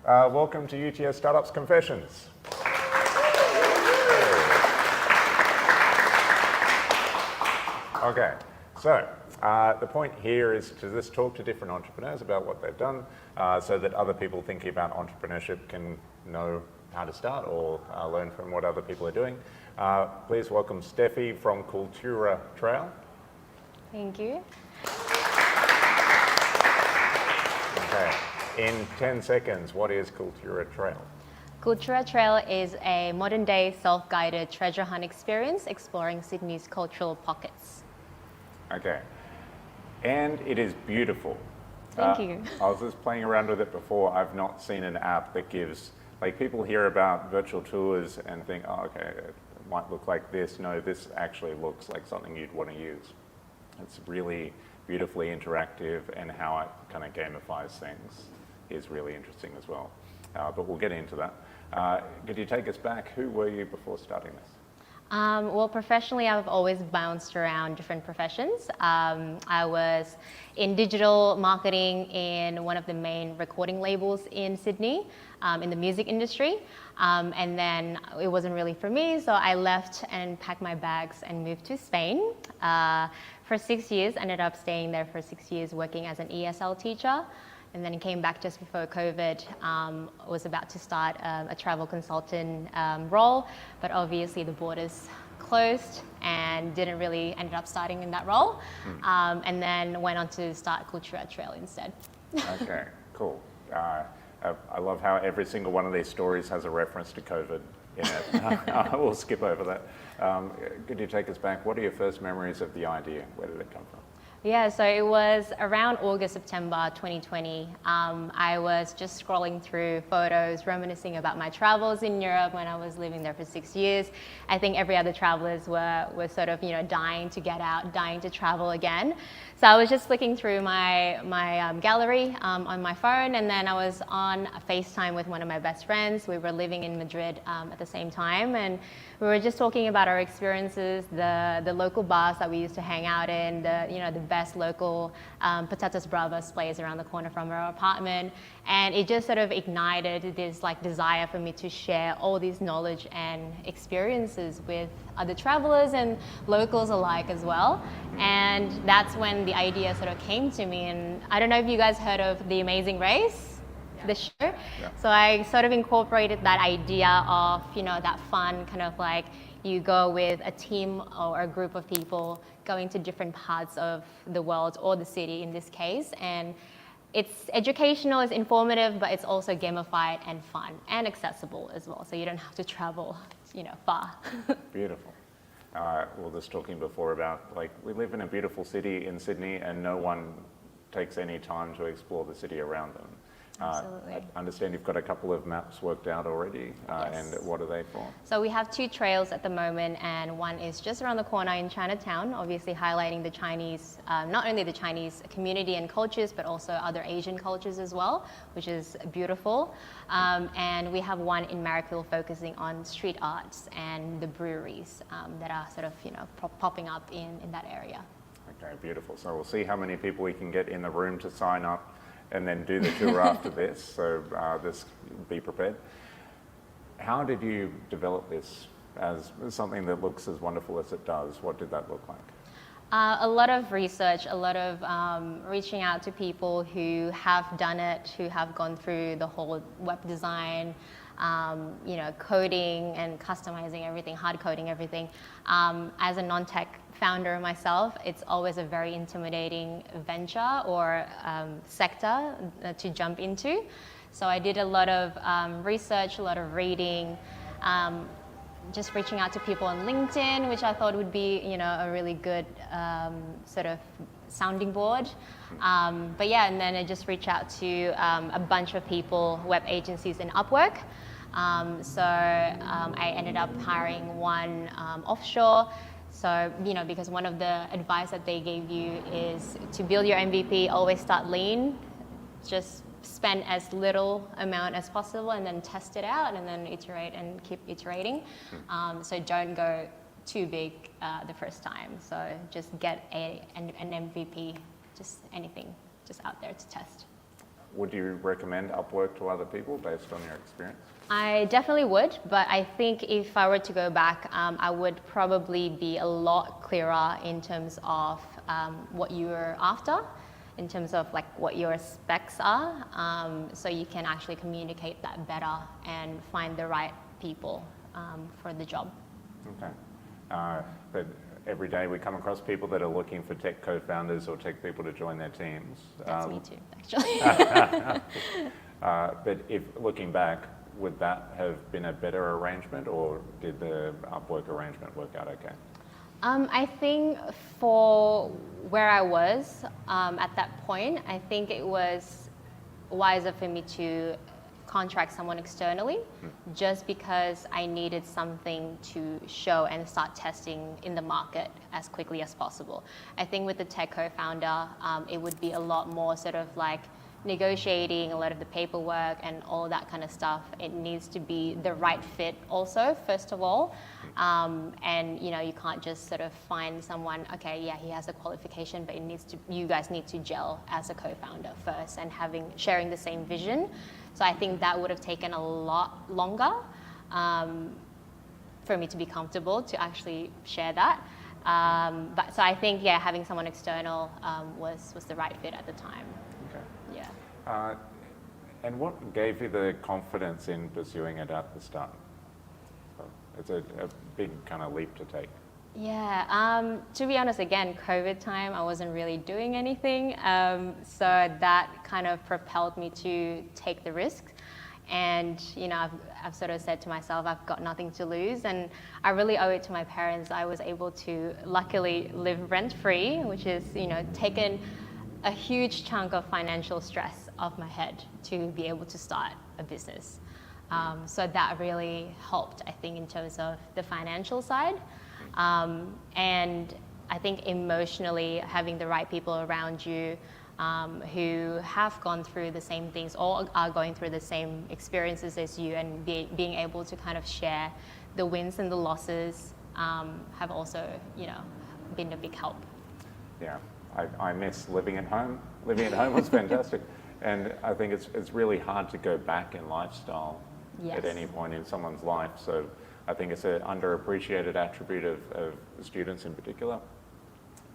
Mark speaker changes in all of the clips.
Speaker 1: Welcome to UTS Startups Confessions. Okay, so the point here is to just talk to different entrepreneurs about what they've done so that other people thinking about entrepreneurship can know how to start or learn from what other people are doing. Please welcome Steffi from Kultura Trail.
Speaker 2: Thank you.
Speaker 1: Okay, in 10 seconds, what is Kultura Trail?
Speaker 2: Kultura Trail is a modern-day self-guided treasure hunt experience exploring Sydney's cultural pockets.
Speaker 1: Okay, and it is beautiful.
Speaker 2: Thank you.
Speaker 1: I was just playing around with it before. I've not seen an app that gives, like, people hear about virtual tours and think, oh, okay, it might look like this. No, this actually looks like something you'd want to use. It's really beautifully interactive, and how it kind of gamifies things is really interesting as well. But we'll get into that. Could you take us back? Who were you before starting this?
Speaker 2: Well, professionally, I've always bounced around different professions. I was in digital marketing in one of the main recording labels in Sydney, in the music industry. And then it wasn't really for me, so I left and packed my bags and moved to Spain for 6 years. Ended up staying there for 6 years working as an ESL teacher. And then came back just before COVID. Was about to start a travel consultant role, but obviously the borders closed and didn't really ended up starting in that role. And then went on to start Kultura Trail instead.
Speaker 1: Okay, cool. I love how every single one of these stories has a reference to COVID in it. We'll skip over that. Could you take us back? What are your first memories of the idea? Where did it come from?
Speaker 2: Yeah, so it was around August, September 2020. I was just scrolling through photos, reminiscing about my travels in Europe when I was living there for 6 years. I think every other travelers were sort of, dying to get out, dying to travel again. So I was just flicking through my gallery on my phone, and then I was on a FaceTime with one of my best friends. We were living in Madrid at the same time, and we were just talking about our experiences, the local bars that we used to hang out in, the best local patatas bravas place around the corner from our apartment. And it just sort of ignited this desire for me to share all this knowledge and experiences with other travelers and locals alike as well. And that's when the idea sort of came to me. And I don't know if you guys heard of The Amazing Race, the show. Yeah. So I sort of incorporated that idea of, that fun kind of you go with a team or a group of people going to different parts of the world or the city in this case. And it's educational, it's informative, but it's also gamified and fun and accessible as well. So you don't have to travel, far. Beautiful.
Speaker 1: We were just talking before about, we live in a beautiful city in Sydney and no one takes any time to explore the city around them.
Speaker 2: Absolutely.
Speaker 1: I understand you've got a couple of maps worked out already,
Speaker 2: Yes.
Speaker 1: And what are they for?
Speaker 2: So we have 2 trails at the moment, and one is just around the corner in Chinatown, obviously highlighting the Chinese, not only the Chinese community and cultures, but also other Asian cultures as well, which is beautiful. And we have one in Marrickville focusing on street arts and the breweries that are sort of, popping up in that area.
Speaker 1: Okay, beautiful. So we'll see how many people we can get in the room to sign up and then do the tour after this, so just be prepared. How did you develop this as something that looks as wonderful as it does? What did that look like?
Speaker 2: A lot of research, a lot of reaching out to people who have done it, who have gone through the whole web design, coding and customizing everything, hard coding everything. As a non-tech founder myself, it's always a very intimidating venture or sector to jump into. So I did a lot of research, a lot of reading, just reaching out to people on LinkedIn, which I thought would be, a really good sort of sounding board. But yeah, and then I just reached out to a bunch of people, web agencies in Upwork. So I ended up hiring one offshore. So, because one of the advice that they gave you is to build your MVP, always start lean, just spend as little amount as possible and then test it out and then iterate and keep iterating. So don't go too big the first time. So just get an MVP, just anything, just out there to test.
Speaker 1: would you recommend Upwork to other people based on your experience?
Speaker 2: I definitely would, but I think if I were to go back, I would probably be a lot clearer in terms of what you're after, in terms of like what your specs are, so you can actually communicate that better and find the right people for the job.
Speaker 1: Okay. But every day we come across people that are looking for tech co-founders or tech people to join their teams.
Speaker 2: That's me too, actually.
Speaker 1: But if looking back, would that have been a better arrangement, or did the Upwork arrangement work out okay?
Speaker 2: I think for where I was at that point, I think it was wiser for me to contract someone externally, just because I needed something to show and start testing in the market as quickly as possible. I think with the tech co-founder, it would be a lot more sort of like negotiating a lot of the paperwork and all that kind of stuff. It needs to be the right fit also, first of all. And you can't just sort of find someone, okay, yeah, he has a qualification, but you guys need to gel as a co-founder first and sharing the same vision. So I think that would have taken a lot longer for me to be comfortable to actually share that. But so I think, yeah, having someone external was the right fit at the time.
Speaker 1: Okay.
Speaker 2: Yeah.
Speaker 1: And what gave you the confidence in pursuing it at the start? It's a big kind of leap to take.
Speaker 2: Yeah, to be honest, again, COVID time, I wasn't really doing anything. So that kind of propelled me to take the risk. And, I've sort of said to myself, I've got nothing to lose. And I really owe it to my parents. I was able to luckily live rent-free, which is, taken a huge chunk of financial stress off my head to be able to start a business. So that really helped, I think, in terms of the financial side. And I think emotionally, having the right people around you who have gone through the same things or are going through the same experiences as you, and being able to kind of share the wins and the losses have also, been a big help.
Speaker 1: Yeah, I miss living at home. Living at home was fantastic. And I think it's really hard to go back in lifestyle at any point in someone's life. So I think it's an underappreciated attribute of students in particular,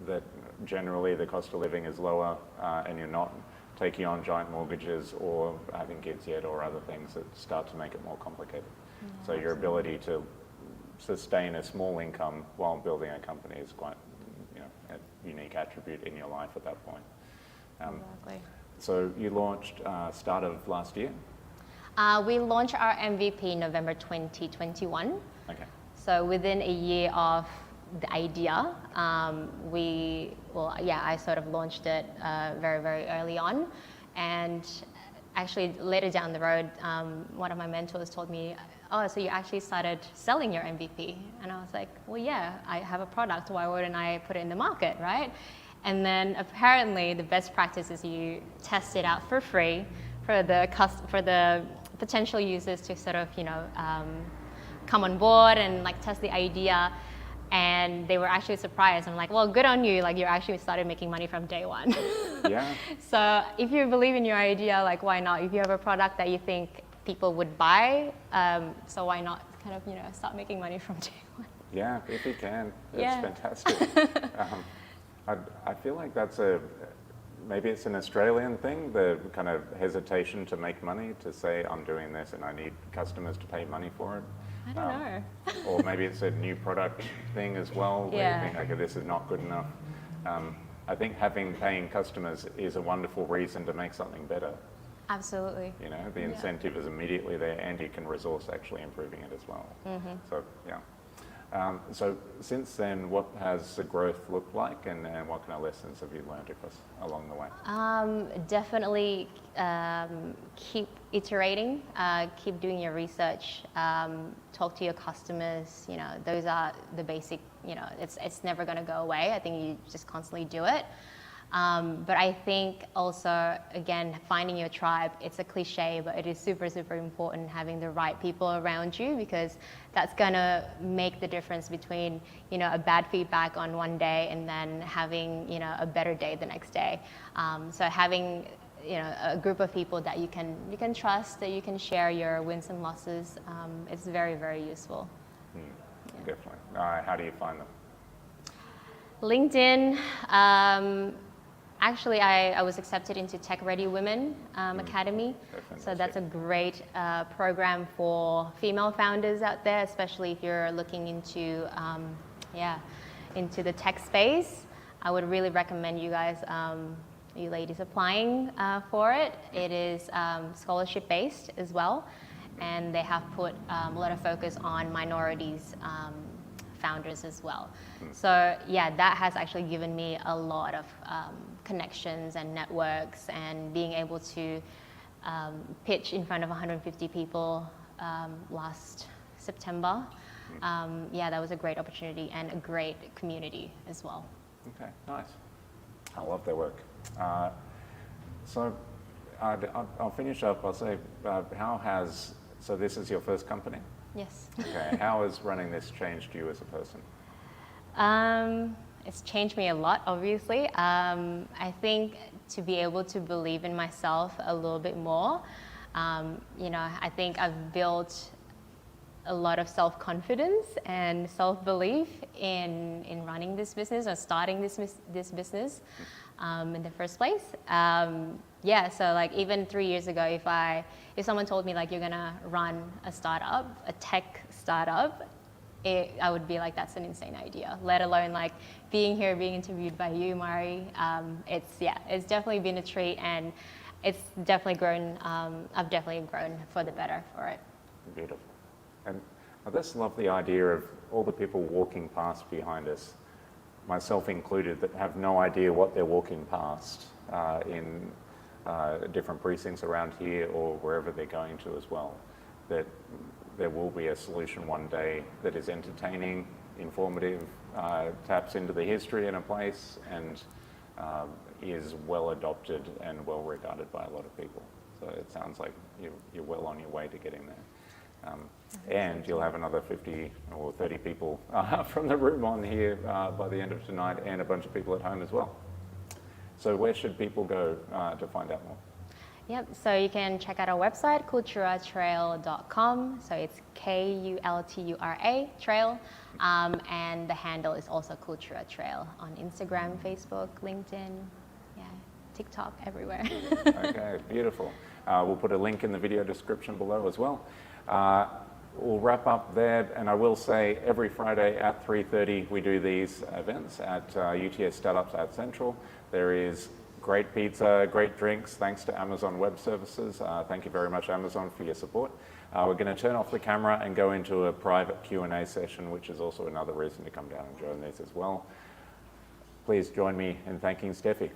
Speaker 1: that generally the cost of living is lower and you're not taking on giant mortgages or having kids yet or other things that start to make it more complicated. So your ability to sustain a small income while building a company is quite a unique attribute in your life at that point.
Speaker 2: Exactly.
Speaker 1: So you launched start of last year?
Speaker 2: We launched our MVP November 2021.
Speaker 1: Okay.
Speaker 2: So within a year of the idea, I sort of launched it very, very early on. And actually later down the road, one of my mentors told me, oh, so you actually started selling your MVP? And I was like, well, yeah, I have a product. Why wouldn't I put it in the market, right? And then apparently the best practice is you test it out for free for the potential users to sort of, come on board and like test the idea. And they were actually surprised. I'm like, well, good on you. Like, you actually started making money from day one.
Speaker 1: Yeah.
Speaker 2: So if you believe in your idea, like, why not? If you have a product that you think people would buy, so why not kind of, start making money from day one?
Speaker 1: Yeah, if you can. It's
Speaker 2: Yeah.
Speaker 1: fantastic. I feel like maybe it's an Australian thing, the kind of hesitation to make money, to say, I'm doing this and I need customers to pay money for it.
Speaker 2: I don't know.
Speaker 1: Or maybe it's a new product thing as well, where you think, okay, this is not good enough. I think having paying customers is a wonderful reason to make something better.
Speaker 2: Absolutely.
Speaker 1: The incentive is immediately there, and you can resource actually improving it as well.
Speaker 2: Mm-hmm.
Speaker 1: So, yeah. So since then, what has the growth looked like, and what kind of lessons have you learned along the way?
Speaker 2: Definitely keep iterating, keep doing your research, talk to your customers. Those are the basic, it's never going to go away. I think you just constantly do it. But I think also, again, finding your tribe, it's a cliche, but it is super, super important having the right people around you, because that's going to make the difference between, a bad feedback on one day and then having, a better day the next day. So having a group of people that you can trust, that you can share your wins and losses. It's very, very useful.
Speaker 1: Definitely. How do you find them?
Speaker 2: LinkedIn. Actually, I was accepted into Tech Ready Women Academy. So that's a great program for female founders out there, especially if you're looking into into the tech space. I would really recommend you guys, you ladies, applying for it. It is scholarship based as well, and they have put a lot of focus on minorities founders as well. So yeah, that has actually given me a lot of connections and networks, and being able to pitch in front of 150 people last September. Yeah, that was a great opportunity and a great community as well.
Speaker 1: Okay, nice. I love their work. So I'll finish up. I'll say, so this is your first company?
Speaker 2: Yes.
Speaker 1: Okay, how has running this changed you as a person?
Speaker 2: It's changed me a lot, obviously. I think to be able to believe in myself a little bit more, I think I've built a lot of self-confidence and self-belief in running this business or starting this business in the first place. So like even 3 years ago, if someone told me like you're gonna run a startup, a tech startup, I would be like, that's an insane idea. Let alone like being here, being interviewed by you, Mari. It's definitely been a treat, and it's definitely grown. I've definitely grown for the better for it.
Speaker 1: Beautiful. And I just love the idea of all the people walking past behind us, myself included, that have no idea what they're walking past in different precincts around here or wherever they're going to as well. That there will be a solution one day that is entertaining, informative, taps into the history in a place, and is well adopted and well regarded by a lot of people. So it sounds like you're well on your way to getting there. And you'll have another 50 or 30 people from the room on here by the end of tonight, and a bunch of people at home as well. So where should people go to find out more?
Speaker 2: Yep, so you can check out our website, kulturatrail.com. So it's Kultura Trail, and the handle is also Kultura Trail on Instagram, Facebook, LinkedIn, TikTok, everywhere.
Speaker 1: Okay, beautiful. We'll put a link in the video description below as well. We'll wrap up there, and I will say every Friday at 3:30 we do these events at UTS Startups at Central. There is great pizza, great drinks, thanks to Amazon Web Services. Thank you very much, Amazon, for your support. We're going to turn off the camera and go into a private Q&A session, which is also another reason to come down and join these as well. Please join me in thanking Steffi.